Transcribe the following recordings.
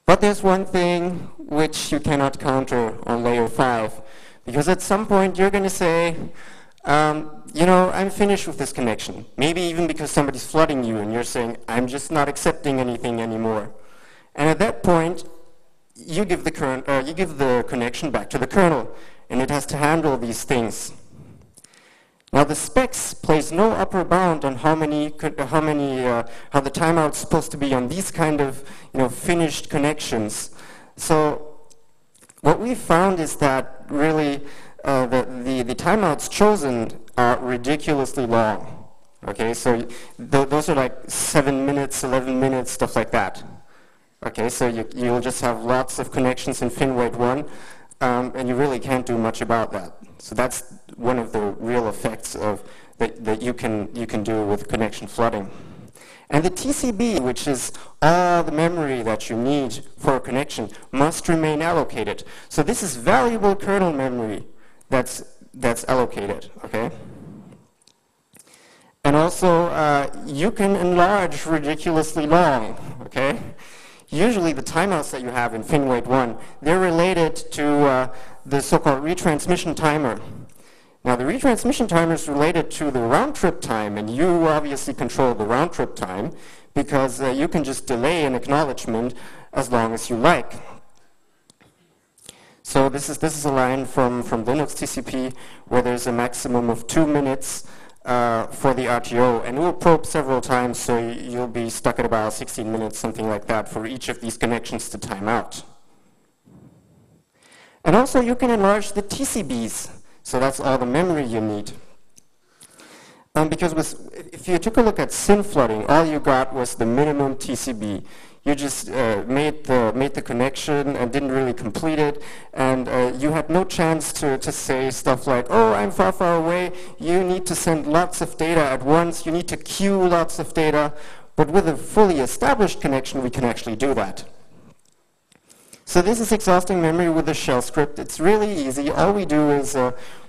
But there's one thing which you cannot counter on layer 5, because at some point you're going to say, you know, I'm finished with this connection. Maybe even because somebody's flooding you and you're saying, I'm just not accepting anything anymore. And at that point, you give the connection back to the kernel, and it has to handle these things. Now the specs place no upper bound on how the timeout's supposed to be on these kind of finished connections. So what we found is that really the timeouts chosen are ridiculously long. Okay, so those are like 7 minutes, 11 minutes, stuff like that. Okay, so you'll just have lots of connections in FinWait 1, and you really can't do much about that. So that's one of the real effects of that you can do with connection flooding. And the TCB, which is all the memory that you need for a connection, must remain allocated. So this is valuable kernel memory that's allocated. Okay. And also, you can enlarge ridiculously long. Okay. Usually the timeouts that you have in FinWait 1, they're related to the so-called retransmission timer. Now the retransmission timer is related to the round-trip time, and you obviously control the round-trip time because you can just delay an acknowledgement as long as you like. So this is a line from Linux TCP where there's a maximum of 2 minutes for the RTO, and we'll probe several times, so you'll be stuck at about 16 minutes, something like that, for each of these connections to time out. And also you can enlarge the TCBs, so that's all the memory you need. Because if you took a look at SYN flooding, all you got was the minimum TCB. You just made the connection and didn't really complete it, and you had no chance to say stuff like, oh, I'm far, far away, you need to send lots of data at once, you need to queue lots of data, but with a fully established connection, we can actually do that. So this is exhausting memory with a shell script. It's really easy. All we do is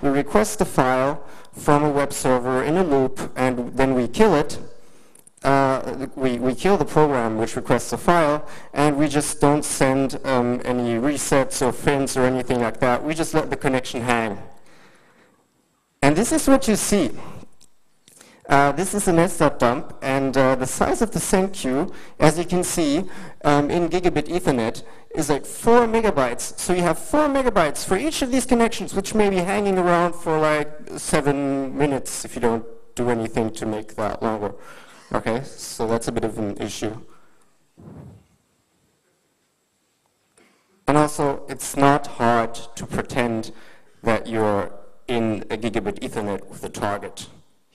we request a file from a web server in a loop, and then we kill it. We kill the program which requests a file, and we just don't send any resets or fins or anything like that. We just let the connection hang. And this is what you see. This is an SDOT and the size of the send queue, as you can see, in gigabit Ethernet, is like 4 megabytes. So you have 4 megabytes for each of these connections, which may be hanging around for like 7 minutes if you don't do anything to make that longer. Okay, so that's a bit of an issue. And also, it's not hard to pretend that you're in a gigabit Ethernet with a target.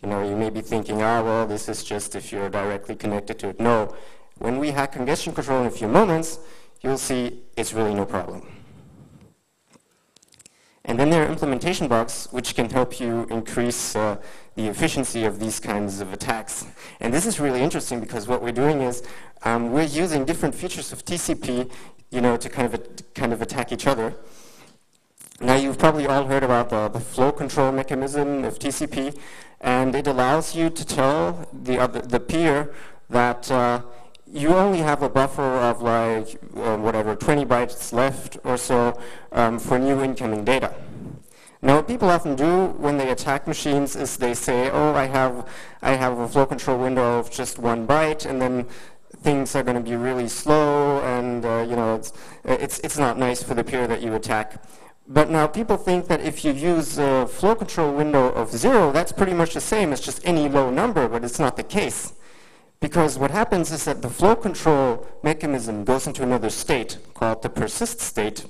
You know, you may be thinking, well, this is just if you're directly connected to it. No, when we hack congestion control in a few moments, you'll see it's really no problem. And then there are implementation bugs which can help you increase the efficiency of these kinds of attacks. And this is really interesting because what we're doing is we're using different features of TCP, to kind of attack each other. Now you've probably all heard about the flow control mechanism of TCP, and it allows you to tell the peer that you only have a buffer of like, 20 bytes left or so for new incoming data. Now what people often do when they attack machines is they say, oh, I have a flow control window of just 1 byte, and then things are going to be really slow, and it's not nice for the peer that you attack. But now people think that if you use a flow control window of 0, that's pretty much the same as just any low number, but it's not the case. Because what happens is that the flow control mechanism goes into another state called the persist state.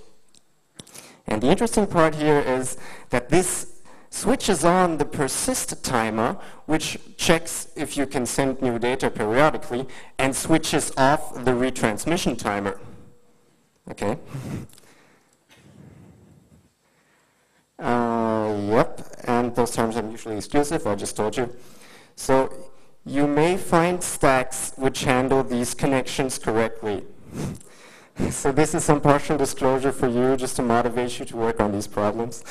And the interesting part here is that this switches on the persist timer, which checks if you can send new data periodically, and switches off the retransmission timer. Okay? Yep, and those terms are mutually exclusive, I just told you. So you may find stacks which handle these connections correctly. So this is some partial disclosure for you, just to motivate you to work on these problems.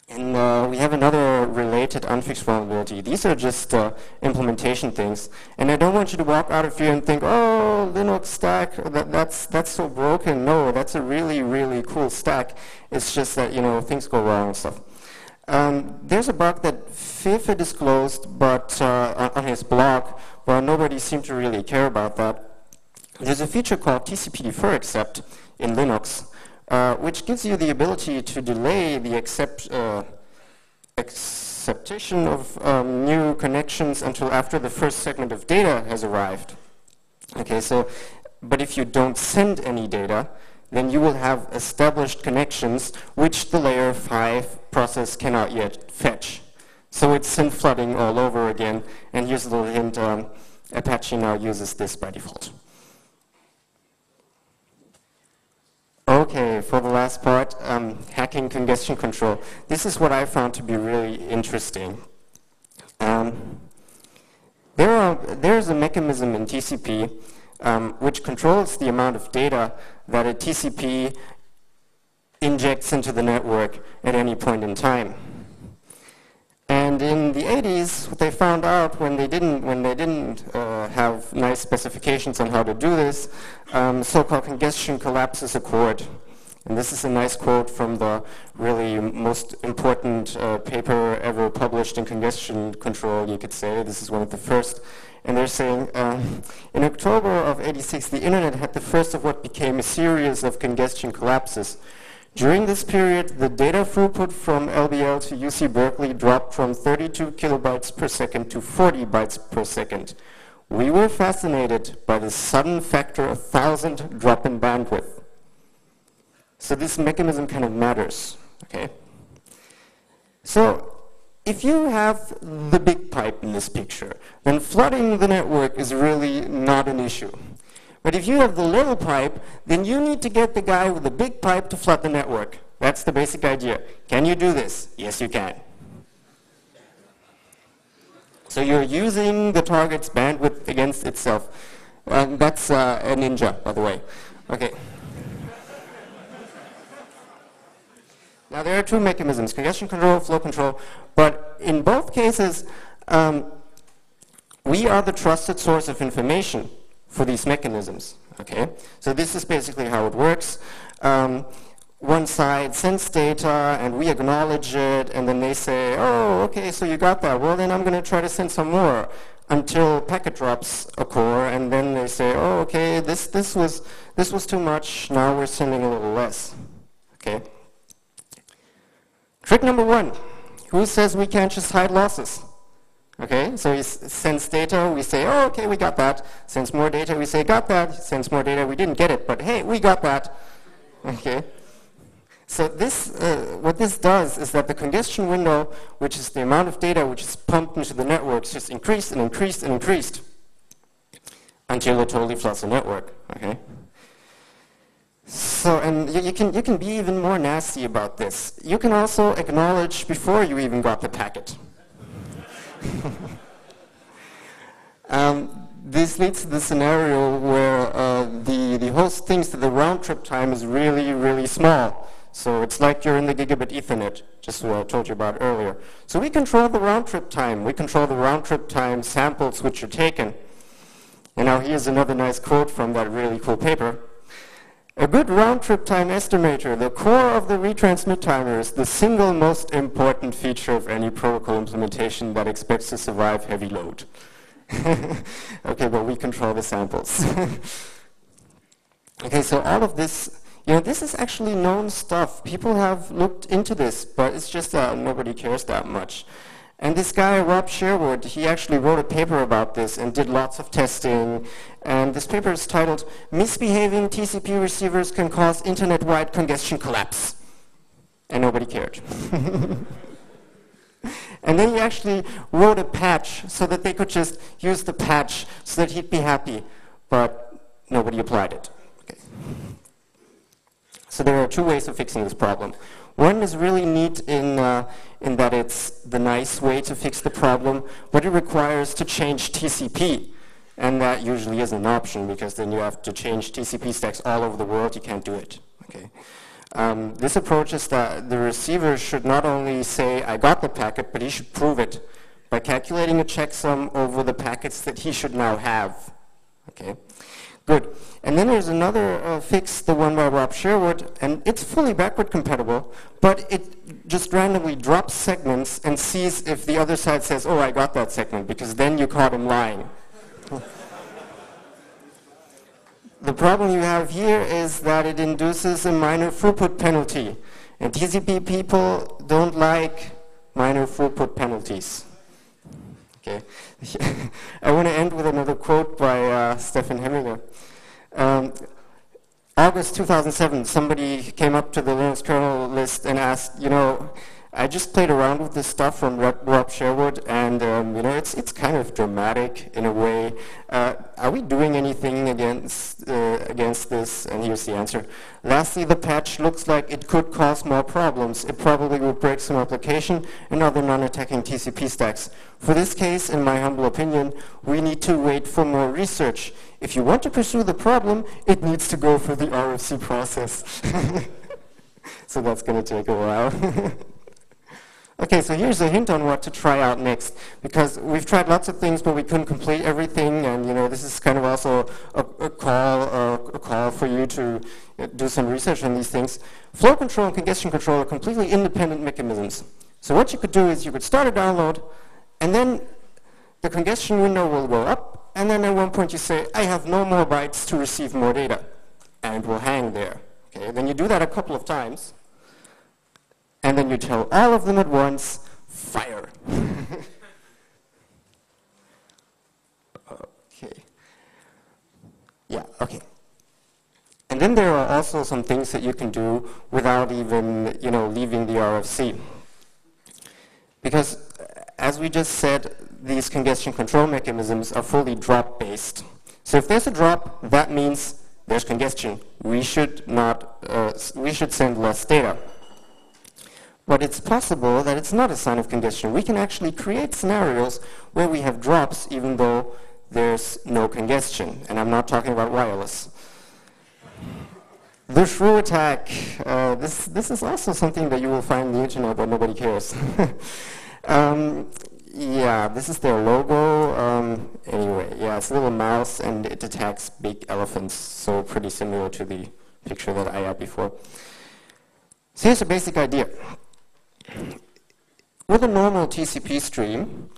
And we have another related unfixed vulnerability. These are just implementation things. And I don't want you to walk out of here and think, oh, Linux stack, that's so broken. No, that's a really, really cool stack. It's just that, things go wrong and stuff. There's a bug that Fefe disclosed but on his blog, but nobody seemed to really care about that. There's a feature called TCP defer accept in Linux, which gives you the ability to delay the acceptation of new connections until after the first segment of data has arrived. Okay, so, but if you don't send any data, then you will have established connections which the layer 5 process cannot yet fetch. So it's SYN flooding all over again, and here's a little hint, Apache now uses this by default. Okay, for the last part, hacking congestion control. This is what I found to be really interesting. There's a mechanism in TCP which controls the amount of data that a TCP injects into the network at any point in time. And in the 80s, what they found out when they didn't have nice specifications on how to do this, so-called congestion collapses occurred. And this is a nice quote from the really most important paper ever published in congestion control, you could say. This is one of the first. And they're saying, in October of '86, the internet had the first of what became a series of congestion collapses. During this period, the data throughput from LBL to UC Berkeley dropped from 32 kilobytes per second to 40 bytes per second. We were fascinated by the sudden factor of 1,000 drop in bandwidth. So this mechanism kind of matters, okay? So if you have the big pipe in this picture, then flooding the network is really not an issue. But if you have the little pipe, then you need to get the guy with the big pipe to flood the network. That's the basic idea. Can you do this? Yes, you can. So you're using the target's bandwidth against itself. That's a ninja, by the way. Okay. Now there are two mechanisms, congestion control, flow control, but in both cases, we are the trusted source of information for these mechanisms, okay? So this is basically how it works. One side sends data, and we acknowledge it, and then they say, oh, okay, so you got that. Well, then I'm going to try to send some more until packet drops occur, and then they say, oh, okay, this was too much. Now we're sending a little less, okay? Trick number one, who says we can't just hide losses? Okay, so he sends data, we say, oh, okay, we got that. Sends more data, we say, got that. Sends more data, we didn't get it, but hey, we got that. Okay. So this, what this does is that the congestion window, which is the amount of data which is pumped into the network, just increased and increased and increased until it totally floods the network. Okay. So, and you can be even more nasty about this. You can also acknowledge before you even got the packet. This leads to the scenario where the host thinks that the round trip time is really, really small. So it's like you're in the gigabit Ethernet, just what I told you about earlier. So we control the round trip time. We control the round trip time samples which are taken. And now here's another nice quote from that really cool paper. A good round-trip time estimator, the core of the retransmit timer, is the single most important feature of any protocol implementation that expects to survive heavy load. Okay, but we control the samples. Okay, so all of this, this is actually known stuff. People have looked into this, but it's just that nobody cares that much. And this guy, Rob Sherwood, he actually wrote a paper about this and did lots of testing. And this paper is titled, Misbehaving TCP Receivers Can Cause Internet-Wide Congestion Collapse. And nobody cared. And then he actually wrote a patch so that they could just use the patch so that he'd be happy. But nobody applied it. Okay. So there are two ways of fixing this problem. One is really neat in that it's the nice way to fix the problem, but it requires to change TCP. And that usually isn't an option, because then you have to change TCP stacks all over the world. You can't do it. Okay. This approach is that the receiver should not only say, I got the packet, but he should prove it by calculating a checksum over the packets that he should now have. Okay, good. And then there's another fix, the one by Rob Sherwood, and it's fully backward compatible, but it just randomly drops segments and sees if the other side says, oh, I got that segment, because then you caught him lying. The problem you have here is that it induces a minor throughput penalty, and TCP people don't like minor throughput penalties. Okay. I want to end with another quote by Stefan Hemminger. August 2007, somebody came up to the Linux kernel list and asked, you know, I just played around with this stuff from Rob Sherwood, and you know, it's kind of dramatic in a way. Are we doing anything against this? And here's the answer. Lastly, the patch looks like it could cause more problems. It probably will break some application and other non-attacking TCP stacks. For this case, in my humble opinion, we need to wait for more research. If you want to pursue the problem, it needs to go through the RFC process. So that's going to take a while. Okay, so here's a hint on what to try out next, because we've tried lots of things, but we couldn't complete everything, and you know, this is kind of also a call for you to do some research on these things. Flow control and congestion control are completely independent mechanisms. So what you could do is you could start a download, and then the congestion window will go up, and then at one point you say, I have no more bytes to receive more data, and it will hang there. Okay, then you do that a couple of times, and then you tell all of them at once, fire. Okay. Yeah, okay. And then there are also some things that you can do without even, you know, leaving the RFC. Because, as we just said, these congestion control mechanisms are fully drop-based. So if there's a drop, that means there's congestion. We should send less data. But it's possible that it's not a sign of congestion. We can actually create scenarios where we have drops even though there's no congestion. And I'm not talking about wireless. The shrew attack. This is also something that you will find on the internet, but nobody cares. Yeah, this is their logo. Anyway, yeah, it's a little mouse, and it attacks big elephants. So pretty similar to the picture that I had before. So here's a basic idea. With a normal TCP stream,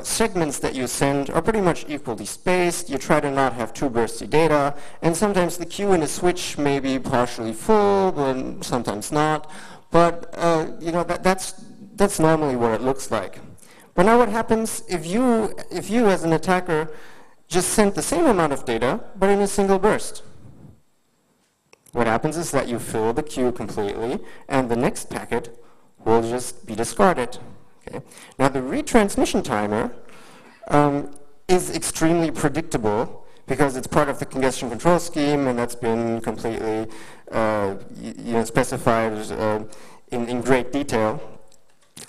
segments that you send are pretty much equally spaced. You try to not have too bursty data, and sometimes the queue in a switch may be partially full, but sometimes not. But you know, that's normally what it looks like. But now what happens if you as an attacker just sent the same amount of data, but in a single burst? What happens is that you fill the queue completely, and the next packet will just be discarded. Okay? Now the retransmission timer is extremely predictable because it's part of the congestion control scheme, and that's been completely specified in great detail.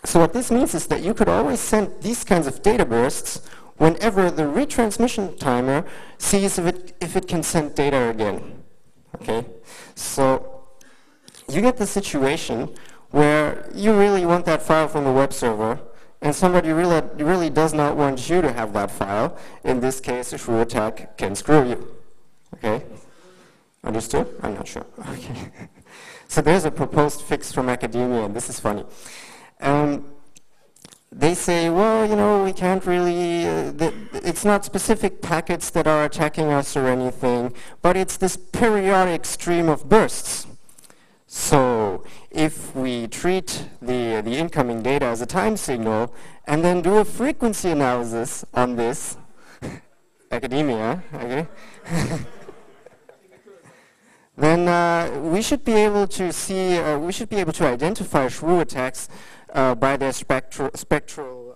So what this means is that you could always send these kinds of data bursts whenever the retransmission timer sees if it can send data again. Okay, so you get the situation where you really want that file from the web server, and somebody really does not want you to have that file. In this case, a shrew attack can screw you. Okay, understood? I'm not sure. Okay, so there's a proposed fix from academia, and this is funny. They say, well, you know, we can't really, it's not specific packets that are attacking us or anything, but it's this periodic stream of bursts. So if we treat the incoming data as a time signal and then do a frequency analysis on this, academia, okay, then we should be able to see, we should be able to identify shrew attacks by their spectral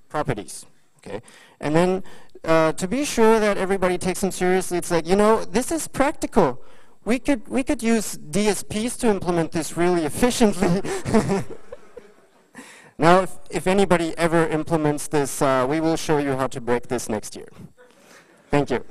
properties. Okay, and then to be sure that everybody takes them seriously, it's like, you know, this is practical. We could use DSPs to implement this really efficiently. Now, if anybody ever implements this, we will show you how to break this next year. Thank you.